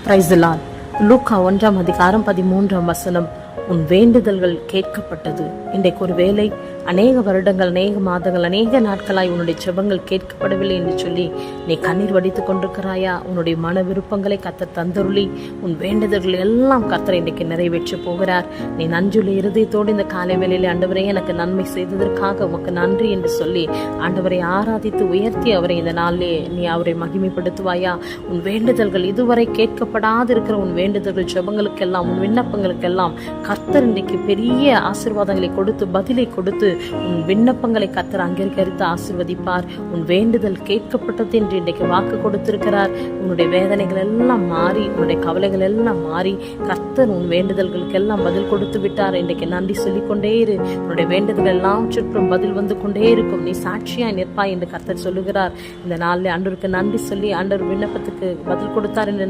Praise the Lord. லூக்கா 1:13 உன் வேண்டுதல்கள் கேட்கப்பட்டது. இன்றைக்கு ஒரு வேளை அநேக வருடங்கள், அநேக மாதங்கள், அநேக நாட்களாய் உன்னுடைய ஜெபங்கள் கேட்கப்படவில்லை என்று சொல்லி நீ கண்ணீர் வடித்துக் கொண்டிருக்கிறாயா? உன்னுடைய மன விருப்பங்களை கர்த்தர் தந்தருளி உன் வேண்டுதல்கள் எல்லாம் கர்த்தர் இன்றைக்கு நிறைவேற்ற போகிறார். நீ நஞ்சுள்ள இருதயத்தோடு இந்த காலை வேளையிலே ஆண்டவரே எனக்கு நன்மை செய்ததற்காக உமக்கு நன்றி என்று சொல்லி ஆண்டவரை ஆராதித்து உயர்த்தி அவரை இந்த நாளிலே நீ அவரை மகிமைப்படுத்துவாயா? உன் வேண்டுதல்கள் இதுவரை கேட்கப்படாதிருக்கிற உன் வேண்டுதல்கள், ஜெபங்களுக்கெல்லாம், உன் விண்ணப்பங்களுக்கெல்லாம் கர்த்தர் இன்றைக்கு பெரிய ஆசீர்வாதங்களை கொடுத்து, பதிலை கொடுத்து உன் விண்ணப்பங்களை கர்த்தர் அங்கீகரித்து ஆசீர்வதிப்பார். உன் வேண்டுதல் கேட்கப்பட்டது என்று இன்றைக்கு வாக்கு கொடுத்திருக்கிறார். உன்னுடைய வேதனைகள் எல்லாம் மாறி, உன்னுடைய கவலைகள் எல்லாம் மாறி கர்த்தர் உன் வேண்டுதல்களுக்கு எல்லாம் பதில் கொடுத்து விட்டார். இன்றைக்கு நன்றி சொல்லிக்கொண்டே இரு. உன்னுடைய வேண்டுதல் எல்லாம் சுற்றும் பதில் வந்து கொண்டே இருக்கும். நீ சாட்சியாய் நிற்பாய் என்று கர்த்தர் சொல்லுகிறார். இந்த நாளில் ஆண்டவருக்கு நன்றி சொல்லி ஆண்டவர் விண்ணப்பத்துக்கு பதில் கொடுத்தார் என்று